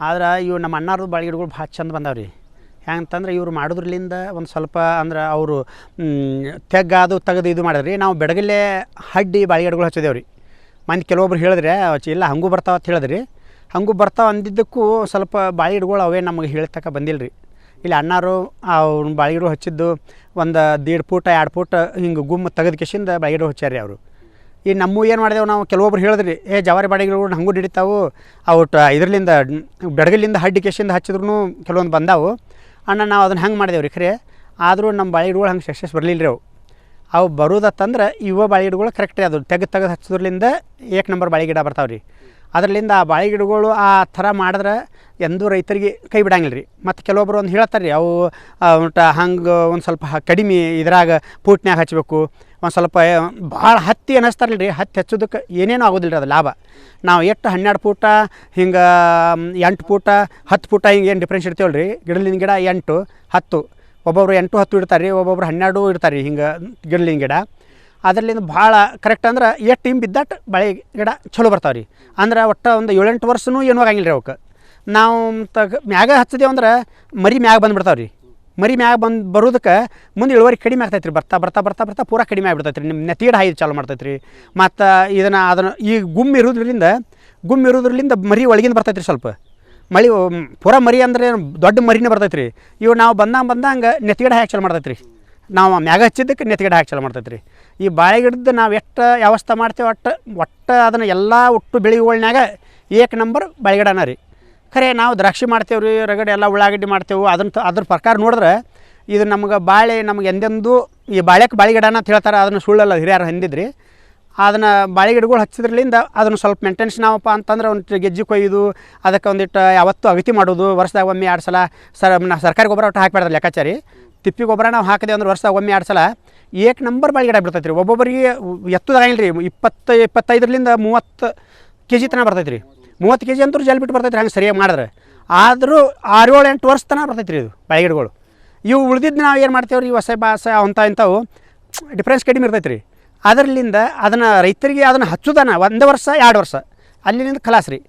ಆದ್ರೆ ಇವು ನಮ್ಮ ಅಣ್ಣಾರು ಬಾಳೆ ಗಿಡಗಳು ಭಾಳ ಚಂದ ಬಂದಾವ್ರಿ. ಹೆಂಗಂತಂದ್ರೆ ಇವ್ರು ಮಾಡೋದ್ರಲಿಂದ ಒಂದು ಸ್ವಲ್ಪ ಅಂದ್ರೆ ಅವರು ತೆಗ್ಗಾದು ತೆಗೆದು ಇದು ಮಾಡಿದ್ರಿ. ನಾವು ಬೆಡಗಲ್ಲೇ ಹಡ್ಡಿ ಬಾಳೆ ಗಿಡಗಳು ಹಚ್ಚಿದೇವ್ರಿ. ಮಂದಿ ಕೆಲವೊಬ್ರು ಹೇಳಿದ್ರೆ ಇಲ್ಲ ಹಂಗೂ ಬರ್ತಾವ ಅಂತ ಹೇಳಿದ್ರಿ. ಹಂಗೂ ಬರ್ತಾವ ಅಂದಿದ್ದಕ್ಕೂ ಸ್ವಲ್ಪ ಬಾಳೆ ಗಿಡಗಳು ಅವೇ ನಮಗೆ ಹೇಳ್ತಕ್ಕ ಬಂದಿಲ್ಲ ರೀ. ಇಲ್ಲಿ ಅಣ್ಣಾರು ಅವ್ರು ಬಾಳೆ ಗಿಡ ಹಚ್ಚಿದ್ದು ಒಂದು 1.5 ಫೂಟ 2 ಫೂಟ್ ಹಿಂಗೆ ಗುಮ್ಮ ತೆಗೆದು ಕೆಶಿಂದ ಬಾಳೆ ಗಿಡ ಹಚ್ಚಾರಿ ಅವರು. ಈ ನಮ್ಮ ಏನು ಮಾಡಿದೆವು ನಾವು ಕೆಲವೊಬ್ರು ಹೇಳಿದ್ರಿ ಜವಾರಿ ಬಾಳೆ ಗಿಡಗಳು ಹಂಗೂ ಹಿಡಿತಾವು ಅವು ಇದರಲ್ಲಿಂದ ಬೆಡಗಲಿಂದ ಹಡ್ಡಿ ಕೆಶಿಂದ ಹಚ್ಚಿದ್ರು ಕೆಲವೊಂದು ಬಂದಾವು ಅಣ್ಣ. ನಾವು ಅದನ್ನು ಹಂಗೆ ಮಾಡಿದೆವು ರೀ. ಖರೆ ಆದರೂ ನಮ್ಮ ಬಾಳೆ ಗಿಡಗಳು ಹಂಗೆ ಸಕ್ಸಸ್ ಬರಲಿಲ್ಲ ರೀ. ಅವು ಬರೋದತ್ತಂದ್ರೆ ಇವ ಬಾಳೆ ಗಿಡಗಳು ಕರೆಕ್ಟ್ ರೀ. ಅದು ತೆಗೆದು ಹಚ್ಚೋದ್ರಲಿಂದ 1 ನಂಬರ್ ಬಾಳೆ ಗಿಡ ಬರ್ತಾವೆ ರೀ. ಅದರಲ್ಲಿಂದ ಆ ಬಾಳೆ ಗಿಡಗಳು ಆ ಥರ ಮಾಡಿದ್ರೆ ಎಂದೂ ರೈತರಿಗೆ ಕೈ ಬಿಡಂಗಿಲ್ಲ ರೀ. ಮತ್ತು ಕೆಲವೊಬ್ರು ಒಂದು ಹೇಳ್ತಾರೆ ರೀ ಅವು ಹಂಗೆ ಒಂದು ಸ್ವಲ್ಪ ಕಡಿಮೆ ಇದ್ರಾಗ ಪೂಟ್ನ್ಯಾಗ ಹಚ್ಚಬೇಕು, ಒಂದು ಸ್ವಲ್ಪ ಭಾಳ ಹತ್ತಿ ಅನ್ನಿಸ್ತಾರಲ್ಲ ರೀ. ಹತ್ತಿ ಹಚ್ಚೋದಕ್ಕೆ ಏನೇನೂ ಆಗೋದಿಲ್ಲ ರೀ ಅದು ಲಾಭ. ನಾವು ಎಷ್ಟು 12 ಫೂಟ ಹಿಂಗೆ 8 ಫೂಟ 10 ಫೂಟ ಹಿಂಗೆ ಏನು ಡಿಫ್ರೆನ್ಸ್ ಇಡ್ತೇವಲ್ಲ ರೀ. ಗಿಡಲಿನ ಗಿಡ 8 10 ಒಬ್ಬೊಬ್ರು 8 10 ಇಡ್ತಾರೆ ರೀ, ಒಬ್ಬೊಬ್ರು 12 ಇಡ್ತಾರೆ ರೀ ಹಿಂಗೆ ಗಿಡಲಿನ ಗಿಡ. ಅದರಲ್ಲಿಂದ ಭಾಳ ಕರೆಕ್ಟ್ ಅಂದ್ರೆ ಎಷ್ಟು ಟೀಮ್ ಬಿದ್ದಟ್ಟು ಬಾಳೆ ಗಿಡ ಚಲೋ ಬರ್ತಾವೆ ರೀ. ಅಂದ್ರೆ ಒಟ್ಟು ಒಂದು 7-8 ವರ್ಷನೂ ಏನೂ ಆಗಂಗಿಲ್ಲ ರೀ ಅವಕ್ಕೆ. ನಾವು ಮ್ಯಾಗ ಹಚ್ಚಿದೇವು ಅಂದ್ರೆ ಮರಿ ಮ್ಯಾಗ ಬಂದುಬಿಡ್ತಾವೆ ರೀ. ಮರಿ ಮ್ಯಾಗ ಬರೋದಕ್ಕೆ ಮುಂದೆ ಇಳುವರಿ ಕಡಿಮೆ ಆಗ್ತೈತೆ ರೀ. ಬರ್ತಾ ಬರ್ತಾ ಬರ್ತಾ ಬರ್ತಾ ಪೂರಾ ಕಡಿಮೆ ಆಗಿಬಿಡ್ತೈತೆ ರೀ. ನಿಮ್ಮ ನೆತ್ತಿಗಿಡ ಹಾಯ್ದು ಚಾಲು ಮಾಡ್ತೈತೆ ರೀ. ಮತ್ತು ಅದನ್ನು ಈ ಗುಮ್ಮ ಇರೋದ್ರಿಂದ ಮರಿ ಒಳಗಿಂದ ಬರ್ತೈತೆ ರೀ. ಸ್ವಲ್ಪ ಮಳಿ ಪೂರಾ ಮರಿ ಅಂದರೆ ದೊಡ್ಡ ಮರಿನೇ ಬರ್ತೈತೆ ರೀ. ಇವು ನಾವು ಬಂದಂಗೆ ನೆತ್ತಿಗಿಡ ಹಾಕಿ ಚಾಲು ಮಾಡ್ತೈತೆ ರೀ. ನಾವು ಮ್ಯಾಗ ಹಚ್ಚಿದ್ದಕ್ಕೆ ನೆತ್ತಿಗಿಡ ಹಾಕಿ ಚಾಲು ಮಾಡ್ತೈತೆ ರೀ. ಈ ಬಾಳೆ ಗಿಡದ್ದು ನಾವು ಎಷ್ಟು ವ್ಯವಸ್ಥೆ ಮಾಡ್ತೇವೆ ಒಟ್ಟು ಅದನ್ನು ಎಲ್ಲ ಒಟ್ಟು ಬೆಳೆಗಳನ್ಯಾಗ 1 ನಂಬರ್ ಬಾಳೆ ಗಿಡನ ರೀ. ಖರೆ ನಾವು ದ್ರಾಕ್ಷಿ ಮಾಡ್ತೇವೆ ರೀ, ರಗಡೆ ಎಲ್ಲ ಉಳ್ಳಾಗಡ್ಡಿ ಮಾಡ್ತೇವೆ. ಅದ್ರ ಪ್ರಕಾರ ನೋಡಿದ್ರೆ ಇದು ನಮ್ಗೆ ಬಾಳೆ ನಮ್ಗೆ ಎಂದೆಂದೂ ಈ ಬಾಳೆ ಗಿಡನ ಅಂತ ಹೇಳ್ತಾರೆ. ಅದನ್ನು ಸುಳ್ಳಲ್ಲ ಹಿರಿಯರು ಅಂದಿದ್ರಿ. ಅದನ್ನು ಬಾಳೆ ಗಿಡಗಳು ಹಚ್ಚಿದ್ರಲಿಂದ ಅದನ್ನು ಸ್ವಲ್ಪ ಮೇಂಟೆನ್ಸ್ ನಾವಪ್ಪ ಅಂತಂದ್ರೆ ಒಂದು ಗೆಜ್ಜೆ ಕೊಯ್ದು ಅದಕ್ಕೆ ಒಂದಿಟ್ಟು ಯಾವತ್ತೂ ಅಗತಿ ಮಾಡೋದು. ವರ್ಷದಾಗ ಒಮ್ಮೆ 2 ಸಲ ಸರ್ಕಾರಿ ಗೊಬ್ಬರ ಒಟ್ಟು ಹಾಕಿಬಿಡೋದು ಲೆಕ್ಕಾಚಾರಿ. ತಿಪ್ಪಿ ಗೊಬ್ಬರ ನಾವು ಹಾಕಿದೆ ಅಂದ್ರೆ ವರ್ಷದಾಗ ಒಮ್ಮೆ 2 ಸಲ 1 ನಂಬರ್ ಬಾಳೆ ಗಿಡ ಬಿಡ್ತೈತೆ ರೀ. ಒಬ್ಬೊಬ್ಬರಿಗೆ ಎತ್ತದಾಗಿಲ್ಲ ರೀ. 25 30 kg ತನಕ ಬರ್ತೈತೆ ರೀ. 30 kg ಅಂತೂ ಜಲ್ ಬಿಟ್ಟು ಬರ್ತೈತೆ ರೀ ಹಂಗೆ ಸರಿಯಾಗಿ ಮಾಡಿದ್ರೆ. ಆದರೂ 6-7-8 ವರ್ಷ ತನಕ ಬರ್ತೈತೆ ರೀ ಇದು ಬಾಳೆ ಗಿಡಗಳು. ಇವು ಉಳಿದಿದ್ದು ನಾವು ಏನು ಮಾಡ್ತೇವೆ ರೀ, ಹೊಸ ಬಾಸ ಇಂಥವು ಡಿಫ್ರೆನ್ಸ್ ಕಡಿಮೆ ಇರ್ತೈತೆ ರೀ. ಅದರಲ್ಲಿಂದ ಅದನ್ನು ರೈತರಿಗೆ ಅದನ್ನು ಹಚ್ಚೋದನ್ನ 1 ವರ್ಷ 2 ವರ್ಷ ಅಲ್ಲಿಂದ ಖಲಾಸ್ ರೀ.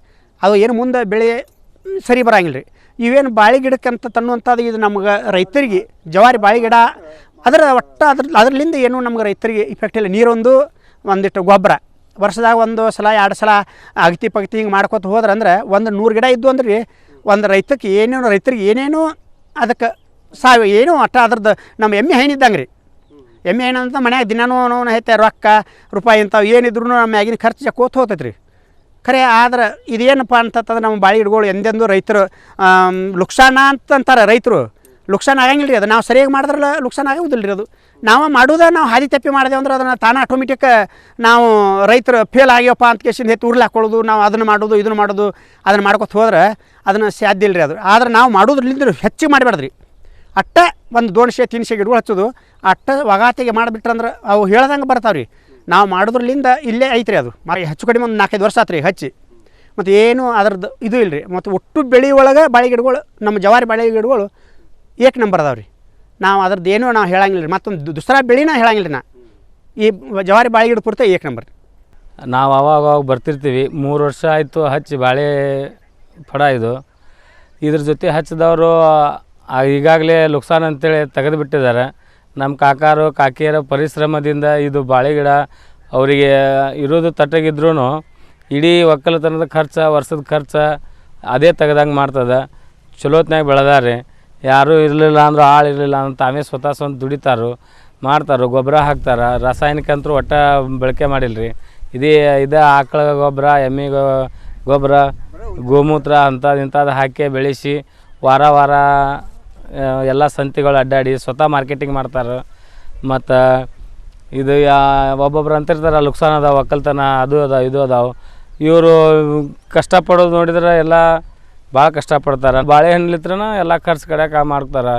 ಅದು ಏನು ಮುಂದೆ ಬೆಳೆ ಸರಿ ಬರೋಂಗಿಲ್ಲ ರೀ. ಇವೇನು ಬಾಳೆ ಗಿಡಕ್ಕೆ ಅಂತ ತನ್ನುವಂಥದ್ದು ಇದು ನಮ್ಗೆ ರೈತರಿಗೆ ಜವಾರಿ ಬಾಳೆ ಗಿಡ ಅದರಲ್ಲಿಂದ ಏನು ನಮ್ಗೆ ರೈತರಿಗೆ ಇಫೆಕ್ಟ್ ಇಲ್ಲ. ಒಂದಿಷ್ಟು ಗೊಬ್ಬರ ವರ್ಷದಾಗ 1 ಸಲ 2 ಸಲ ಅಗತಿ ಪಗತಿ ಹಿಂಗೆ ಮಾಡ್ಕೊತ ಹೋದ್ರೆ ಅಂದ್ರೆ 100 ಗಿಡ ಇದ್ದು ಅಂದ್ರೆ ರೀ ಒಂದು ರೈತರಿಗೆ ಏನೇನು ಅದಕ್ಕೆ ಏನು ಅದ್ರದ್ದು ನಮ್ಮ ಎಮ್ಮೆ ಹೈನಿದ್ದಂಗೆ ರೀ. ಎಮ್ಮೆ ಏನಂತ ಮನ್ಯಾಗ ದಿನಾನೂ ಐತೆ ರೊಕ್ಕ ರೂಪಾಯಿ ಇಂಥವು ಏನಿದ್ರು ನಮ್ಮ ಮ್ಯಾಗಿನ ಖರ್ಚು ಜಕ್ಕೋತ ಹೋಗ್ತೈತೆ ರೀ. ಖರೆ ಆದ್ರೆ ಇದೇನಪ್ಪ ಅಂತಂದ್ರೆ ನಮ್ಮ ಬಾಳೆ ಗಿಡಗಳು ಎಂದೆಂದು ರೈತರು ಲುಕ್ಸಾನ ಅಂತಾರೆ. ರೈತರು ಲುಕ್ಸಾನ ಆಗಂಗಿಲ್ಲ ರೀ. ಅದು ನಾವು ಸರಿಯಾಗಿ ಮಾಡಿದ್ರಲ್ಲ ಲುಕ್ಸಾನ ಆಗೋದಿಲ್ಲ ರೀ. ಅದು ನಾವು ನಾವು ಹಾದಿ ತಪ್ಪಿ ಮಾಡಿದೆವು ಅಂದ್ರೆ ಅದನ್ನು ತಾನೇ ಆಟೋಮೆಟಿಕ್ ನಾವು ರೈತರು ಫೇಲ್ ಆಗ್ಯವಪ್ಪ ಅಂತ ಕೇಸಿಂದ ಊರ್ಲಿ ಹಾಕ್ಕೊಳ್ಳೋದು, ನಾವು ಅದನ್ನು ಮಾಡೋದು ಇದನ್ನು ಮಾಡೋದು ಅದನ್ನು ಮಾಡ್ಕೊತ ಹೋದ್ರೆ ಅದನ್ನು ಸಾಧ್ಯ ಇಲ್ಲ ರೀ. ಅದು ಆದ್ರೆ ನಾವು ಮಾಡೋದ್ರಲ್ಲಿಂದ ಹೆಚ್ಚಿಗೆ ಮಾಡಬೇಡ್ರಿ. ಒಂದು 200-300 ಗಿಡಗಳು ಹಚ್ಚೋದು ಒಗಾತಿಗೆ ಮಾಡಿಬಿಟ್ರಂದ್ರೆ ಅವು ಹೇಳ್ದಂಗೆ ಬರ್ತಾವೆ ರೀ. ನಾವು ಮಾಡೋದ್ರಲ್ಲಿಂದ ಇಲ್ಲೇ ಐತ್ರಿ. ಅದು ಹೆಚ್ಚು ಕಡಿಮೆ ಒಂದು 4-5 ವರ್ಷ ಆತ್ರಿ ಹಚ್ಚಿ. ಮತ್ತು ಏನು ಅದ್ರದ್ದು ಇದು ಇಲ್ಲ ರೀ. ಮತ್ತು ಒಟ್ಟು ಬೆಳೆ ಒಳಗೆ ಬಾಳೆ ಗಿಡಗಳು ನಮ್ಮ ಜವಾರಿ ಬಾಳೆ ಗಿಡಗಳು 1 ನಂಬರ್ ಅದಾವೆ ರೀ. ನಾವು ಅದ್ರದ್ದು ಏನೂ ನಾವು ಹೇಳಂಗಿಲ್ಲ ರೀ. ಮತ್ತೊಂದು ದೂಸರಾ ಬೆಳೆನ ಹೇಳಂಗಿಲ್ಲ ರೀ. ಈ ಜವಾರಿ ಬಾಳೆ ಗಿಡ ಪೂರ್ತಿ 1 ನಂಬರ್. ನಾವು ಅವಾಗ ಬರ್ತಿರ್ತೀವಿ. 3 ವರ್ಷ ಆಯಿತು ಹಚ್ಚಿ ಬಾಳೆ ಫಡ ಇದು. ಇದ್ರ ಜೊತೆ ಹಚ್ಚಿದವರು ಈಗಾಗಲೇ ಲುಕ್ಸಾನ್ ಅಂತೇಳಿ ತೆಗೆದು ಬಿಟ್ಟಿದ್ದಾರೆ. ನಮ್ಮ ಕಾಕಿಯರ ಪರಿಶ್ರಮದಿಂದ ಇದು ಬಾಳೆ ಗಿಡ ಅವರಿಗೆ ಇರೋದು ತಟ್ಟಗಿದ್ರೂ ಇಡೀ ಒಕ್ಕಲತನದ ಖರ್ಚು ವರ್ಷದ ಖರ್ಚು ಅದೇ ತೆಗೆದಂಗೆ ಮಾಡ್ತದೆ. ಚಲೋತ್ನಾಗ ಬೆಳೆದಾರೆ. ಯಾರೂ ಇರಲಿಲ್ಲ ಅಂದ್ರೆ ಆಳು ಇರಲಿಲ್ಲ ಅಂತ ತಾವೇ ಸ್ವತಃ ಸ್ವಂತ ದುಡಿತಾರೋ ಮಾಡ್ತಾರೋ. ಗೊಬ್ಬರ ಹಾಕ್ತಾರೆ. ರಾಸಾಯನಿಕ ಅಂತೂ ಒಟ್ಟು ಬಳಕೆ ಮಾಡಿಲ್ಲ ರೀ. ಇದೇ ಆಕಳ ಗೊಬ್ಬರ, ಎಮ್ಮೆ ಗೊಬ್ಬರ, ಗೋಮೂತ್ರ ಇಂಥದ್ದು ಹಾಕಿ ಬೆಳೆಸಿ ವಾರ ಎಲ್ಲ ಸಂತಿಗಳು ಅಡ್ಡಾಡಿ ಸ್ವತಃ ಮಾರ್ಕೆಟಿಂಗ್ ಮಾಡ್ತಾರೆ. ಮತ್ತು ಇದು ಒಬ್ಬೊಬ್ರು ಅಂತಿರ್ತಾರೆ ಲುಕ್ಸಾನ್ ಅದಾವೆ ಒಕ್ಕಲ್ತನ, ಅದು ಅದಾವೆ ಇದು ಅದಾವೆ. ಇವರು ಕಷ್ಟಪಡೋದು ನೋಡಿದ್ರೆ ಎಲ್ಲ ಭಾಳ ಕಷ್ಟಪಡ್ತಾರೆ. ಬಾಳೆಹಣ್ಣಲಿತ್ರನ ಎಲ್ಲ ಖರ್ಚು ಕಡೆಗೆ ಮಾಡ್ತಾರೆ.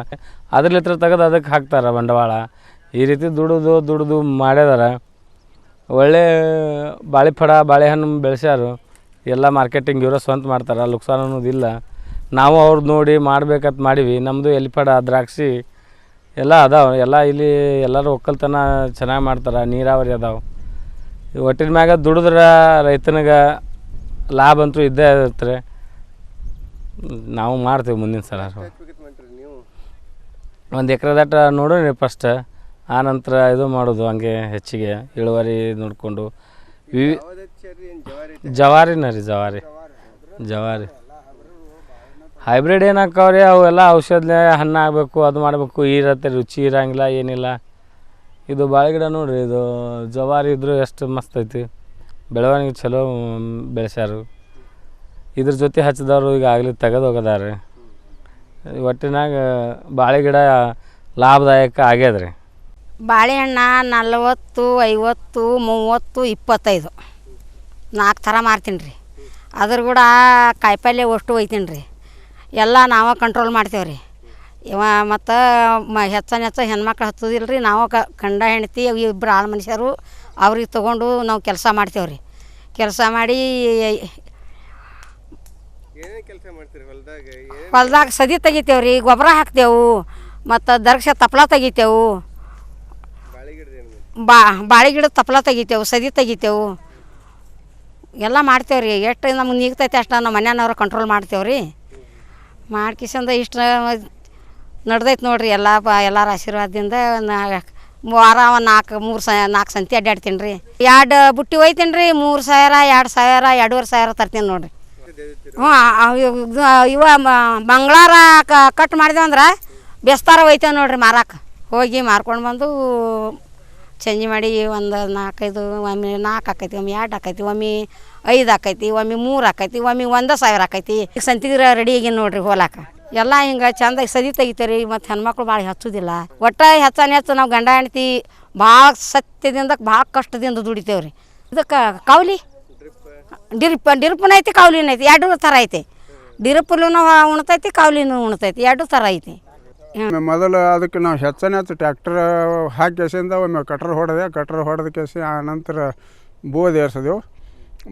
ಅದ್ರಲಿತ್ರ ತೆಗೆದು ಅದಕ್ಕೆ ಹಾಕ್ತಾರೆ ಬಂಡವಾಳ. ಈ ರೀತಿ ದುಡಿದು ಮಾಡಿದಾರೆ. ಒಳ್ಳೆ ಬಾಳೆಹಣ್ಣು ಬೆಳೆಸ್ಯಾರು. ಎಲ್ಲ ಮಾರ್ಕೆಟಿಂಗ್ ಇವರ ಸ್ವಂತ ಮಾಡ್ತಾರೆ. ಲುಕ್ಸಾನ್ ಅನ್ನೋದಿಲ್ಲ. ನಾವು ಅವ್ರದ್ದು ನೋಡಿ ಮಾಡ್ಬೇಕಂತ ಮಾಡೀವಿ. ನಮ್ಮದು ಎಲಿಪಡ ದ್ರಾಕ್ಷಿ ಎಲ್ಲ ಅದಾವೆ. ಎಲ್ಲ ಇಲ್ಲಿ ಎಲ್ಲರೂ ಒಕ್ಕಲ್ತನ ಚೆನ್ನಾಗಿ ಮಾಡ್ತಾರೆ. ನೀರಾವರಿ ಅದಾವೆ. ಒಟ್ಟಿನ ಮ್ಯಾಗ ದುಡಿದ್ರೆ ರೈತನಿಗೆ ಲಾಭ ಅಂತೂ ಇದ್ದೇ ಇರುತ್ತೆ. ನಾವು ಮಾಡ್ತೀವಿ ಮುಂದಿನ ಸಲ ನೀವು ಒಂದು ಎಕರೆದಟ್ಟ ನೋಡೋಣ ಫಸ್ಟ್ ಆನಂತರ ಇದು ಮಾಡೋದು ಹಂಗೆ ಹೆಚ್ಚಿಗೆ ಇಳುವರಿ ನೋಡಿಕೊಂಡು ಜವಾರಿನ ರೀ ಜವಾರಿ ಹೈಬ್ರಿಡ್ ಏನು ಹಾಕವ್ರಿ ಅವೆಲ್ಲ ಔಷಧ ಹಣ್ಣು ಆಗಬೇಕು ಅದು ಮಾಡಬೇಕು ಇರತ್ತೆ ರುಚಿ ಇರೋಂಗಿಲ್ಲ ಏನಿಲ್ಲ ಇದು ಬಾಳೆ ಗಿಡ ನೋಡಿರಿ ಇದು ಜವಾರಿ ಇದ್ರೂ ಎಷ್ಟು ಮಸ್ತ್ ಐತಿ ಬೆಳವಣಿಗೆ ಚಲೋ ಬೆಳೆಸ್ಯಾರು ಇದ್ರ ಜೊತೆ ಹಚ್ಚಿದವರು ಈಗ ಆಗಲಿ ತೆಗೆದು ಹೋಗದಾರೆ ಒಟ್ಟಿನಾಗ ಬಾಳೆ ಗಿಡ ಲಾಭದಾಯಕ ಆಗ್ಯದ ರೀ ಬಾಳೆಹಣ್ಣು 40, 50, 30, 25 4 ಥರ ಮಾರ್ತೀನಿ ರೀ ಅದ್ರ ಕೂಡ ಕಾಯಿಪಲ್ಯ ಅಷ್ಟು ಒಯ್ತೀನಿ ರೀ ಎಲ್ಲ ನಾವು ಕಂಟ್ರೋಲ್ ಮಾಡ್ತೇವೆ ರೀ ಇವ ಮತ್ತು ಹೆಚ್ಚು ಹೆಣ್ಮಕ್ಳು ಹತ್ತೋದಿಲ್ಲ ರೀ ನಾವು ಗಂಡ ಹೆಂಡತಿ ಇಬ್ಬರು ಆಳು ಮನುಷ್ಯರು ಅವ್ರಿಗೆ ತೊಗೊಂಡು ನಾವು ಕೆಲಸ ಮಾಡ್ತೇವೆ ರೀ ಕೆಲಸ ಮಾಡಿ ಹೊಲ್ದಾಗ ಸದಿ ತೆಗಿತೇವೆ ರೀ ಗೊಬ್ಬರ ಹಾಕ್ತೇವೆ ಮತ್ತು ದರ್ಕ್ಷ ತಪ್ಪಲ ತೆಗಿತೇವೆ ಬಾಳೆ ಗಿಡದ ತಪ್ಪಲ ತೆಗಿತೇವೆ ಸದಿ ತೆಗಿತೇವೆ ಎಲ್ಲ ಮಾಡ್ತೇವೆ ರೀ ಎಷ್ಟು ನಮ್ಗೆ ನೀಗ್ತೈತೆ ಅಷ್ಟು ನಮ್ಮ ಮನೆಯವ್ರು ಕಂಟ್ರೋಲ್ ಮಾಡ್ತೇವೆ ರೀ ಮಾಡ್ಕಿಸಂದ ಇಷ್ಟು ನಡ್ದೈತೆ ನೋಡಿರಿ ಎಲ್ಲರ ಆಶೀರ್ವಾದದಿಂದ ವಾರ ಒಂದು 4 ಸಂತಿ ಅಡ್ಡಾಡ್ತೀನಿ ರೀ 2 ಬುಟ್ಟಿ ಒಯ್ತೀನಿ ರೀ 3,000 2,000 2,500 ತರ್ತೀನಿ ನೋಡಿರಿ ಇವ ಮಂಗಳವಾರ ಕಟ್ ಮಾಡಿದೆವಂದ್ರೆ ಬೆಸ್ತಾರ ಒಯ್ತೇವೆ ನೋಡಿರಿ ಮಾರಕ್ಕೆ ಹೋಗಿ ಮಾರ್ಕೊಂಡು ಬಂದು ಚಂಜಿ ಮಾಡಿ ಒಂದು 4-5 ಒಮ್ಮೆ 4 ಆಕೈತಿ ಒಮ್ಮೆ 2 ಆಕೈತಿ ಒಮ್ಮೆ 5 ಆಕೈತಿ ಒಮ್ಮೆ 3 ಆಕೈತಿ ಒಮ್ಮೆ 1,000 ಆಕೈತಿ ಈಗ ಸಂತಿಗೆ ರೆಡಿ ಆಗಿ ನೋಡಿರಿ ಹೋಲಾಕ ಎಲ್ಲ ಹಿಂಗೆ ಚಂದಾಗಿ ಸದಿ ತೆಗಿತಾರೆ ರೀ ಮತ್ತು ಹೆಣ್ಮಕ್ಳು ಭಾಳ ಹಚ್ಚೋದಿಲ್ಲ ಒಟ್ಟು ಹೆಚ್ಚು ನಾವು ಗಂಡ ಹೆಂಡ್ತಿ ಭಾಳ ಸತ್ಯದಿಂದ ಭಾಳ ಕಷ್ಟದಿಂದ ದುಡಿತೇವೆ ರೀ ಇದಕ್ಕೆ ಕೌಲಿ ಡಿರಿಪ್ಪನ ಐತಿ ಕೌಲಿನ ಐತಿ 2 ಥರ ಐತಿ ಡಿರಿಪ್ಪಲು ಉಣ್ತೈತಿ ಕೌಲಿನೂ ಉಣ್ತೈತಿ 2 ಥರ ಐತಿ ಮೊದಲು ಅದಕ್ಕೆ ನಾವು ಹೆಚ್ಚು ಟ್ಯಾಕ್ಟರ್ ಹಾಕಿ ಕೆಸಿಂದ ಒಮ್ಮೆ ಕಟ್ರ್ ಹೊಡೆದ ಕೆಸಿ ಆ ನಂತರ ಬೋದ್ ಏರ್ಸಿದೆವು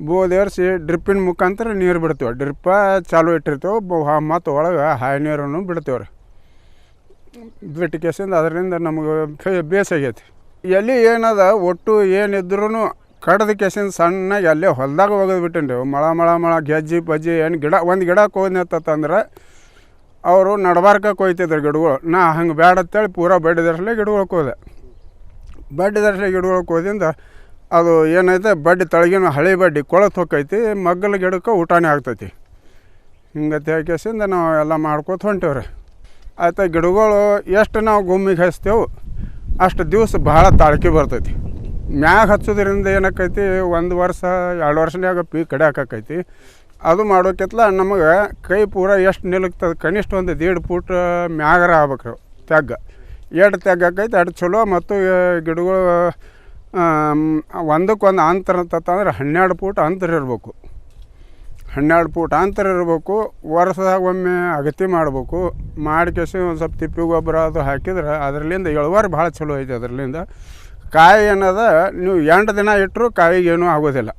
ಬೋದ್ ಏರಿಸಿ ಡ್ರಿಪ್ಪಿನ ಮುಖಾಂತರ ನೀರು ಬಿಡ್ತೇವೆ ಡ್ರಿಪ್ಪ ಚಾಲು ಇಟ್ಟಿರ್ತೇವೆ ಮತ್ತು ಒಳಗೆ ಹಾಯಿ ನೀರನ್ನು ಬಿಡ್ತೇವೆ ರೀ ಬಿಟ್ಟು ಕೆಸಿಂದ ಅದರಿಂದ ನಮಗೆ ಬೇಸಾಗೈತಿ ಎಲ್ಲಿ ಏನದ ಒಟ್ಟು ಏನಿದ್ರೂ ಕಡ್ದ ಕೆಸಿಂದ ಸಣ್ಣಗೆ ಅಲ್ಲೇ ಹೊಲ್ದಾಗ ಒಗೆದು ಬಿಟ್ಟೇನಿ ರೀ ಮಳ ಗೆಜ್ಜಿ ಪಜ್ಜಿ ಏನು ಗಿಡ ಒಂದು ಗಿಡ ಕೋದ್ನತ್ತಂದ್ರೆ ಅವರು ನಡ್ಬಾರ್ಕ ಕೊಯ್ತಿದ್ರು ಗಿಡಗಳು ನಾ ಹಂಗೆ ಬೇಡ ಅಂತೇಳಿ ಪೂರಾ ಬಡ್ಡಿ ದರ್ಸಲೆ ಗಿಡಗಳು ಕೋದೆ ಗಿಡಗಳು ಕೋದಿಂದ ಅದು ಏನೈತೆ ಬಡ್ಡಿ ತಳಗಿನ ಹಳೆ ಬಡ್ಡಿ ಕೊಳತು ಹೋಗೈತಿ ಮಗ್ಗಲ ಗಿಡಕ್ಕೆ ಊಟನೇ ಆಗ್ತೈತಿ ಹಿಂಗತ್ತೆ ಕೇಸಿಂದ ನಾವು ಎಲ್ಲ ಮಾಡ್ಕೋತ ಹೊಂಟೇವೆ ರೀ ಆಯ್ತು ಗಿಡಗಳು ಎಷ್ಟು ನಾವು ಗುಮ್ಮಿಗೆ ಹಚ್ತೇವೆ ಅಷ್ಟು ದಿವಸ ಭಾಳ ತಾಳ್ಕೆ ಬರ್ತೈತಿ ಮ್ಯಾಗ ಹಚ್ಚೋದ್ರಿಂದ ಏನಾಕೈತಿ 1 ವರ್ಷ 2 ವರ್ಷನ್ಯಾಗ ಪೀಕ್ ಕಡಿಯಾಕೈತಿ ಅದು ಮಾಡೋಕ್ಕಿಂತ ನಮಗೆ ಕೈ ಪೂರ ಎಷ್ಟು ನಿಲುಕ್ತದೆ ಕನಿಷ್ಠ ಒಂದು 1.5 ಫೂಟ್ ಮ್ಯಾಗರ ಆಗ್ಬೇಕು ತೆಗ್ಗ ತೆಗ್ಗ ಆಕೈತಿ ಅಷ್ಟು ಚಲೋ ಮತ್ತು ಗಿಡಗಳು ಒಂದಕ್ಕೊಂದು ಅಂತರ ಅಂತಂದ್ರೆ 12 ಫೂಟ್ ಅಂತರ ಇರಬೇಕು 12 ಫೂಟ್ ಅಂತರ ಇರಬೇಕು ವರ್ಷದಾಗ ಒಮ್ಮೆ ಅಗತಿ ಮಾಡಬೇಕು ಮಾಡಿಕೆಸಿ ಒಂದು ಸ್ವಲ್ಪ ತಿಪ್ಪಿ ಗೊಬ್ಬರ ಅದು ಹಾಕಿದ್ರೆ ಅದರಲ್ಲಿಂದ ಇಳುವರಿ ಭಾಳ ಚಲೋ ಐತೆ ಅದರಲ್ಲಿಂದ ಕಾಯಿ ಏನದ ನೀವು 8 ದಿನ ಇಟ್ಟರು ಕಾಯಿಗೆ ಏನೂ ಆಗೋದಿಲ್ಲ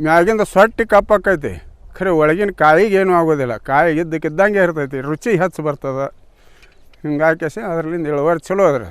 ಮ್ಯಾಗಿಂದ ಸೊಟ್ಟಿ ಕಪ್ಪಾಕೈತಿ ಖರೆ ಒಳಗಿನ ಕಾಯಿಗೆ ಏನೂ ಆಗೋದಿಲ್ಲ ಕಾಯಿ ಇದ್ದಕ್ಕಿದ್ದಂಗೆ ಇರ್ತೈತಿ ರುಚಿ ಹೆಚ್ಚು ಬರ್ತದೆ ಹಿಂಗಾಕೆಸಿ ಅದರಲ್ಲಿಂದ ಇಳುವರಿ ಚಲೋ ಅದ್ರ